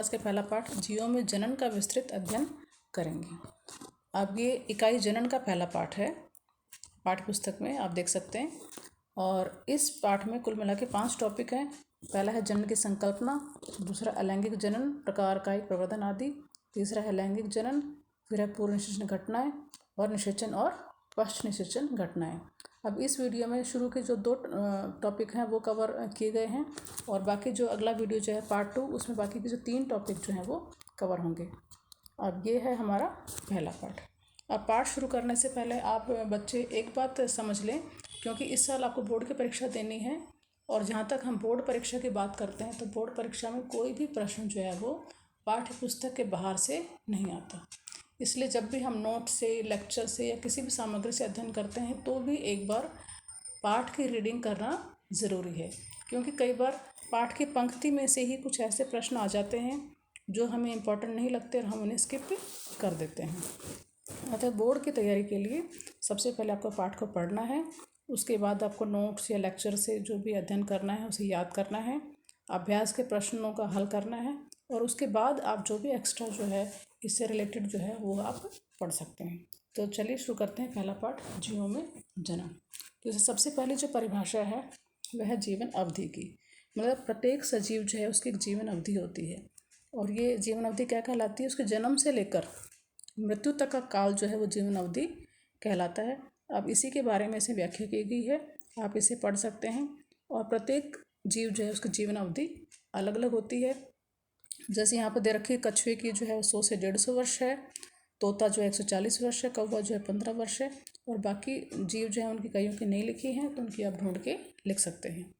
के पहला पाठ जीवों में जनन का विस्तृत अध्ययन करेंगे। अब ये इकाई जनन का पहला पाठ है, पाठ्य पुस्तक में आप देख सकते हैं। और इस पाठ में कुल मिला के 5 टॉपिक हैं। पहला है जनन की संकल्पना, दूसरा अलैंगिक जनन, प्रकार, कायिक, प्रवर्धन आदि, तीसरा है लैंगिक जनन, फिर है पूर्व निषेचन घटनाएं और निषेचन और पश्च निषेचन घटनाएं। अब इस वीडियो में शुरू के जो 2 टॉपिक हैं वो कवर किए गए हैं और बाकी जो अगला वीडियो जो है पार्ट 2, उसमें बाकी के जो 3 टॉपिक जो हैं वो कवर होंगे। अब ये है हमारा पहला पार्ट। अब पाठ शुरू करने से पहले आप बच्चे एक बात समझ लें, क्योंकि इस साल आपको बोर्ड की परीक्षा देनी है और जहाँ तक हम बोर्ड परीक्षा की बात करते हैं तो बोर्ड परीक्षा में कोई भी प्रश्न जो है वो पाठ्य पुस्तक के बाहर से नहीं आता। इसलिए जब भी हम नोट से, लेक्चर से या किसी भी सामग्री से अध्ययन करते हैं तो भी एक बार पाठ की रीडिंग करना ज़रूरी है, क्योंकि कई बार पाठ की पंक्ति में से ही कुछ ऐसे प्रश्न आ जाते हैं जो हमें इम्पोर्टेंट नहीं लगते और हम उन्हें स्किप कर देते हैं। अतः बोर्ड की तैयारी के लिए सबसे पहले आपको पाठ को पढ़ना है, उसके बाद आपको नोट्स या लेक्चर से जो भी अध्ययन करना है उसे याद करना है, अभ्यास के प्रश्नों का हल करना है और उसके बाद आप जो भी एक्स्ट्रा जो है इससे रिलेटेड जो है वो आप पढ़ सकते हैं। तो चलिए शुरू करते हैं पहला पाठ, जीवों में जनन। तो सबसे पहले जो परिभाषा है वह है जीवन अवधि की। मतलब प्रत्येक सजीव जो है उसकी एक जीवन अवधि होती है और ये जीवन अवधि क्या कहलाती है? उसके जन्म से लेकर मृत्यु तक का काल जो है वो जीवन अवधि कहलाता है। अब इसी के बारे में इसे व्याख्या की गई है, आप इसे पढ़ सकते हैं। और प्रत्येक जीव जो है उसकी जीवन अवधि अलग अलग होती है। जैसे यहाँ पर दे रखी है, कछुए की जो है 100 से 150 वर्ष है, तोता जो है 140 वर्ष है, कौवा जो है 15 वर्ष है और बाकी जीव जो है उनकी कईयों की नहीं लिखी हैं तो उनकी आप ढूंढ के लिख सकते हैं।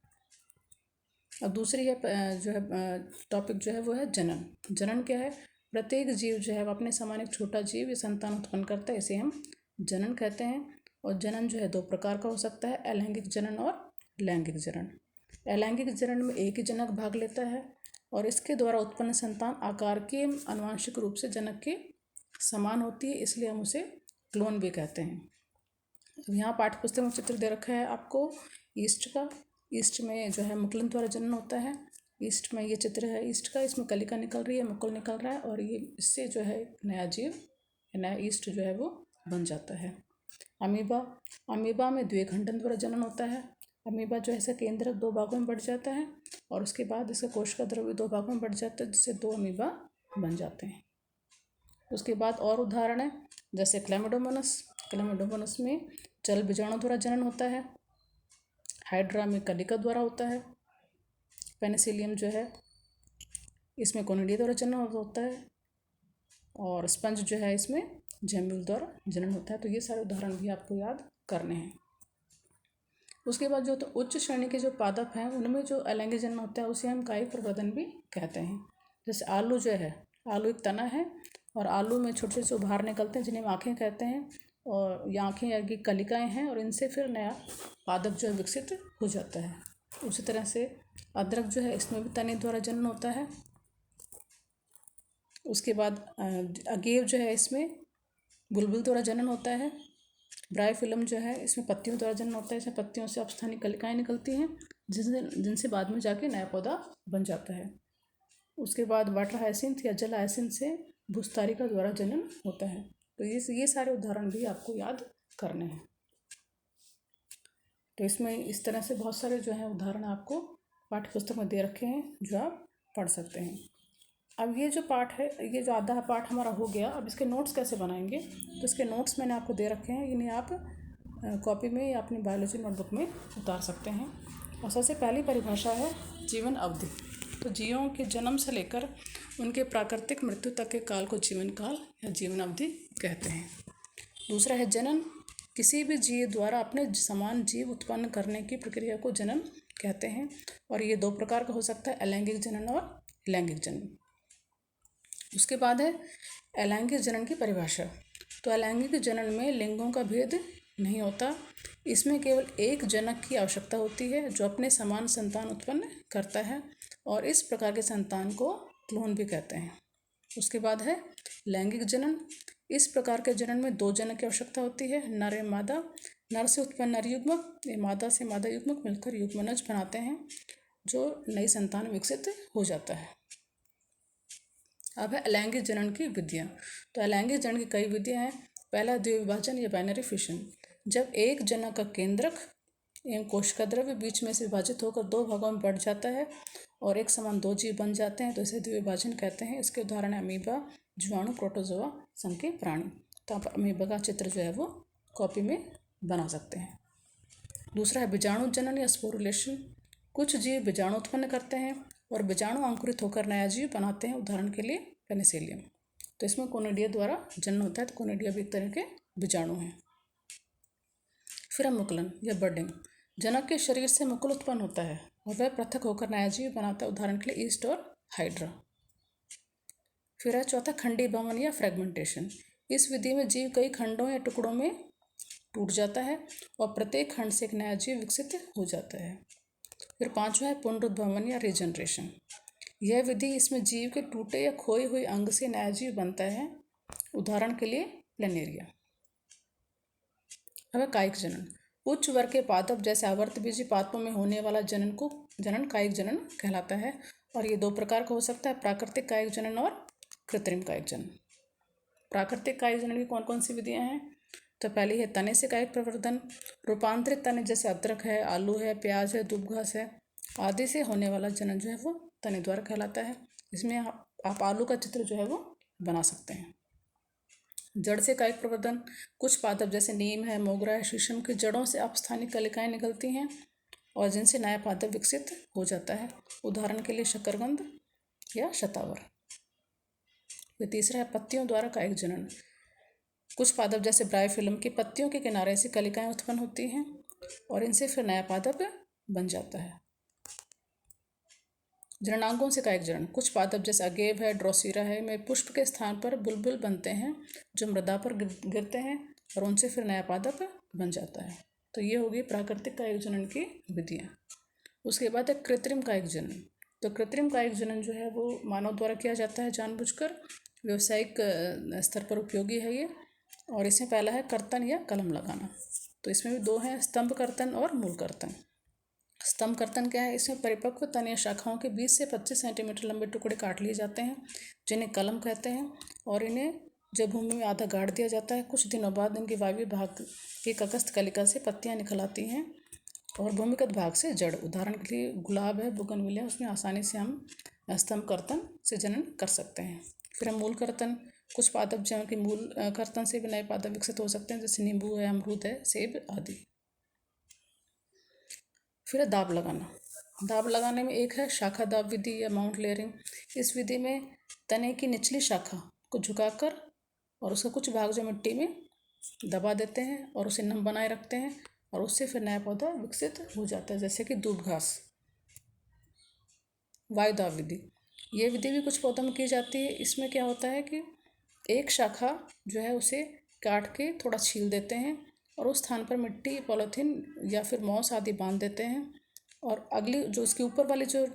और दूसरी है जो है टॉपिक जो है वो है जनन। जनन क्या है? प्रत्येक जीव जो है अपने समान एक छोटा जीव या संतान उत्पन्न करता है, इसे हम जनन कहते हैं। और जनन जो है 2 प्रकार का हो सकता है, अलैंगिक जनन और लैंगिक जनन। अलैंगिक जनन में एक ही जनक भाग लेता है और इसके द्वारा उत्पन्न संतान आकार के आनुवंशिक रूप से जनक के समान होती है, इसलिए हम उसे क्लोन भी कहते हैं। अब यहाँ पाठ्यपुस्तक में चित्र दे रखा है आपको ईस्ट का। ईस्ट में जो है मुकुलन द्वारा जनन होता है। ईस्ट में ये चित्र है ईस्ट का, इसमें कलिका निकल रही है, मुकुल निकल रहा है और ये इससे जो है नया जीव, नया ईस्ट जो है वो बन जाता है। अमीबा, अमीबा में द्विखंडन द्वारा जनन होता है। अमीबा जो है केंद्रक 2 भागों में बढ़ जाता है और उसके बाद इसका कोशिका द्रव्य 2 भागों में बढ़ जाता है, जिससे 2 अमीबा बन जाते हैं। उसके बाद और उदाहरण है जैसे क्लैमिडोमोनास। क्लैमिडोमोनास में जल बीजाणु द्वारा जनन होता है। हाइड्रा में कलिका द्वारा होता है। पेनिसिलियम जो है इसमें कोनिडिया द्वारा जनन होता है और स्पंज जो है इसमें जेम्ब्यूल द्वारा जनन होता है। तो ये सारे उदाहरण भी आपको याद करने हैं। उसके बाद जो तो उच्च श्रेणी के जो पादप हैं उनमें जो अलैंगिक जनन होता है उसे हम कायिक प्रवर्धन भी कहते हैं। जैसे आलू जो है, आलू एक तना है और आलू में छोटे छोटे उभार निकलते हैं जिन्हें हम आँखें कहते हैं और ये आँखें या की कलिकाएँ हैं और इनसे फिर नया पादप जो है विकसित हो जाता है। उसी तरह से अदरक जो है इसमें भी तने द्वारा जनन होता है। उसके बाद अगेव जो है इसमें बुलबुल द्वारा जनन होता है। ब्रायोफिलम जो है इसमें पत्तियों द्वारा जनन होता है। इसमें पत्तियों से अपस्थानिक कलिकाएँ निकलती हैं जिनसे बाद में जाके नया पौधा बन जाता है। उसके बाद वाटर हायसिंथ या जल हायसिंथ से भूस्तारिका द्वारा जनन होता है। तो ये सारे उदाहरण भी आपको याद करने हैं। तो इसमें इस तरह से बहुत सारे जो हैं उदाहरण आपको पाठ्यपुस्तक में दे रखे हैं जो आप पढ़ सकते हैं। अब ये जो पाठ है, ये जो आधा पाठ हमारा हो गया, अब इसके नोट्स कैसे बनाएंगे? तो इसके नोट्स मैंने आपको दे रखे हैं, इन्हें आप कॉपी में या अपनी बायोलॉजी नोटबुक में उतार सकते हैं। और सबसे पहली परिभाषा है जीवन अवधि। तो जीवों के जन्म से लेकर उनके प्राकृतिक मृत्यु तक के काल को जीवन काल या जीवन अवधि कहते हैं। दूसरा है जनन। किसी भी जीव द्वारा अपने समान जीव उत्पन्न करने की प्रक्रिया को जनन कहते हैं और ये 2 प्रकार का हो सकता है, अलैंगिक जनन और लैंगिक जनन। उसके बाद है अलैंगिक जनन की परिभाषा। तो अलैंगिक जनन में लिंगों का भेद नहीं होता, इसमें केवल एक जनक की आवश्यकता होती है जो अपने समान संतान उत्पन्न करता है और इस प्रकार के संतान को क्लोन भी कहते हैं। उसके बाद है लैंगिक जनन। इस प्रकार के जनन में 2 जनक की आवश्यकता होती है, नर एवं मादा। नर से उत्पन्न नर युग्मक या मादा से मादा युग्मक मिलकर युग्मनज बनाते हैं जो नई संतान विकसित हो जाता है। अब है अलैंगिक जनन की विधियाँ। तो अलैंगिक जनन की कई विधियाँ हैं। पहला द्विविभाजन या बाइनरी फिशन। जब एक जनक का केंद्रक एवं कोशिका द्रव्य बीच में से विभाजित होकर दो भागों में बढ़ जाता है और एक समान दो जीव बन जाते हैं तो इसे द्विविभाजन कहते हैं। इसके उदाहरण है अमीबा, जीवाणु, प्रोटोजोआ, संघ के प्राणी। तो आप अमीबा का चित्र जो है वो कॉपी में बना सकते हैं। दूसरा है बीजाणु जनन या स्पोरुलेशन। कुछ जीव बीजाणु उत्पन्न करते हैं और बीजाणु अंकुरित होकर नया जीव बनाते हैं, उदाहरण के लिए पेनिसिलियम। तो इसमें कोनिडिया द्वारा जन्म होता है। तो कोनिडिया भी एक तरह के बीजाणु हैं। फिर है मुकुलन या बर्डिंग। जनक के शरीर से मुकुल उत्पन्न होता है और वह पृथक होकर नया जीव बनाता है, उदाहरण के लिए ईस्ट और हाइड्रा। फिर है चौथा खंडी भवन या फ्रेगमेंटेशन। इस विधि में जीव कई खंडों या टुकड़ों में टूट जाता है और प्रत्येक खंड से एक नया जीव विकसित हो जाता है। फिर पांचवा है पुनरुद्भवन या रीजनरेशन। यह विधि, इसमें जीव के टूटे या खोए हुए अंग से नया जीव बनता है, उदाहरण के लिए प्लेनेरिया। अब कायिक जनन। उच्च वर्ग के पादप जैसे आवर्तबीजी पादपों में होने वाला जनन कायिक जनन कहलाता है और ये दो प्रकार का हो सकता है, प्राकृतिक कायिक जनन और कृत्रिम कायिक जनन। प्राकृतिक कायिक जनन की कौन कौन सी विधियां हैं? तो पहली है तने से कायिक प्रवर्धन। रूपांतरित तने जैसे अदरक है, आलू है, प्याज है, दूब घास है आदि से होने वाला जनन जो है वो तने द्वारा कहलाता है। इसमें आप आलू का चित्र जो है वो बना सकते हैं। जड़ से कायिक प्रवर्धन। कुछ पादप जैसे नीम है, मोगरा है, शीशम की जड़ों से अपस्थानिक कलिकाएं निकलती हैं और जिनसे नया पादप विकसित हो जाता है, उदाहरण के लिए शकरकंद या शतावर। फिर तीसरा है पत्तियों द्वारा कायिक जनन। कुछ पादप जैसे ब्रायोफिल्म की पत्तियों के किनारे से कलिकाएं उत्पन्न होती हैं और इनसे फिर नया पादप बन जाता है। जननांगों से कायिक जनन। कुछ पादप जैसे अगेव है, ड्रोसीरा है में पुष्प के स्थान पर बुलबुल बनते हैं जो मृदा पर गिरते हैं और उनसे फिर नया पादप बन जाता है। तो ये होगी प्राकृतिक कायिक जनन की विधियाँ। उसके बाद है कृत्रिम कायिक जनन। तो कृत्रिम कायिक जनन जो है वो मानव द्वारा किया जाता है जानबूझकर, व्यावसायिक स्तर पर उपयोगी है ये। और इसमें पहला है कर्तन या कलम लगाना। तो इसमें भी दो हैं, स्तंभ कर्तन और मूल कर्तन। स्तंभ कर्तन क्या है? इसमें परिपक्व तन या शाखाओं के 20 से 25 सेंटीमीटर लंबे टुकड़े काट लिए जाते हैं जिन्हें कलम कहते हैं और इन्हें जब भूमि में आधा गाड़ दिया जाता है, कुछ दिनों बाद इनके वायव्य भाग की ककस्थ कलिका से पत्तियां निकल आती हैं और भूमिगत भाग से जड़, उदाहरण के लिए गुलाब है, बोगनविलिया, उसमें आसानी से हम स्तंभ कर्तन से जनन कर सकते हैं। फिर हम मूल कर्तन। कुछ पादप जो कि मूल कर्तन से भी नए पादप विकसित हो सकते हैं, जैसे नींबू है, अमरूद है, सेब आदि। फिर है दाब लगाना। दाब लगाने में एक है शाखा दाब विधि या माउंट लेयरिंग। इस विधि में तने की निचली शाखा को झुकाकर और उसका कुछ भाग जो मिट्टी में दबा देते हैं और उसे नम बनाए रखते हैं और उससे फिर नया पौधा विकसित हो जाता है, जैसे कि दूब घास। वायु दाब विधि, ये विधि भी कुछ पौधों में की जाती है। इसमें क्या होता है कि एक शाखा जो है उसे काट के थोड़ा छील देते हैं और उस स्थान पर मिट्टी, पॉलीथीन या फिर मॉस आदि बांध देते हैं और अगली जो उसके ऊपर वाली जो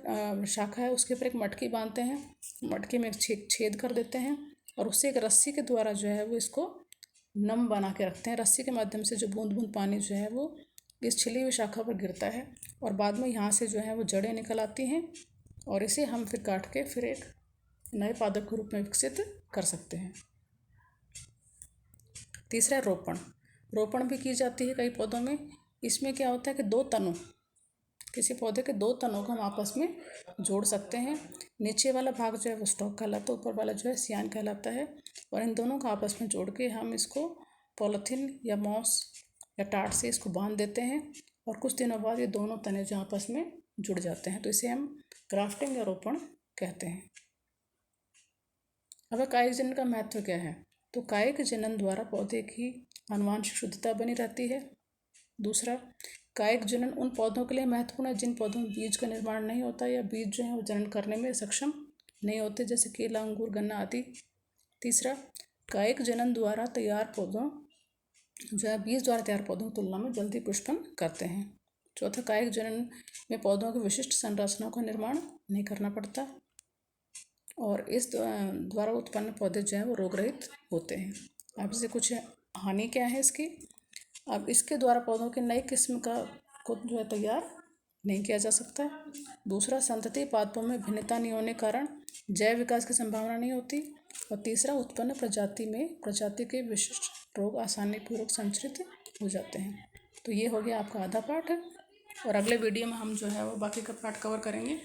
शाखा है उसके ऊपर एक मटकी बांधते हैं, मटकी में एक छेद कर देते हैं और उससे एक रस्सी के द्वारा जो है वो इसको नम बना के रखते हैं। रस्सी के माध्यम से जो बूंद बूंद पानी जो है वो इस छिली हुई शाखा पर गिरता है और बाद में यहाँ से जो है वो जड़ें निकल आती हैं और इसे हम फिर काट के फिर एक नए पादप के रूप में विकसित कर सकते हैं। तीसरा रोपण। रोपण भी की जाती है कई पौधों में। इसमें क्या होता है कि दो तनों, किसी पौधे के दो तनों को हम आपस में जोड़ सकते हैं। नीचे वाला भाग जो है वो स्टॉक कहलाता है, ऊपर वाला जो है सियान कहलाता है और इन दोनों को आपस में जोड़ के हम इसको पॉलीथीन या मॉस या टाट से इसको बांध देते हैं और कुछ दिनों बाद ये दोनों तने जो आपस में जुड़ जाते हैं, तो इसे हम ग्राफ्टिंग या रोपण कहते हैं। अब कायिक जनन का महत्व क्या है? तो कायिक जनन द्वारा पौधे की आनुवांशिक शुद्धता बनी रहती है। दूसरा, कायिक जनन उन पौधों के लिए महत्वपूर्ण है जिन पौधों में बीज का निर्माण नहीं होता या बीज जो है वो जनन करने में सक्षम नहीं होते, जैसे केला, अंगूर, गन्ना आदि। तीसरा, कायिक जनन द्वारा तैयार पौधों जो है बीज द्वारा तैयार पौधों की तुलना में जल्दी पुष्पन करते हैं। चौथा, कायिक जनन में पौधों की विशिष्ट संरचनाओं का निर्माण नहीं करना पड़ता और इस द्वारा उत्पन्न पौधे जो है वो रोग रहित होते हैं। अब इससे कुछ हानि क्या है इसकी? अब इसके द्वारा पौधों की नई किस्म का को जो है तैयार नहीं किया जा सकता। दूसरा, संतति पादपों में भिन्नता नहीं होने कारण जैव विकास की संभावना नहीं होती। और तीसरा, उत्पन्न प्रजाति में प्रजाति के विशिष्ट रोग आसानी पूर्वक संचरित हो जाते हैं। तो ये हो गया आपका आधा पार्ट है, और अगले वीडियो में हम जो है वो बाकी का पार्ट कवर करेंगे।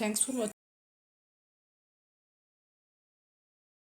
Thanks for watching.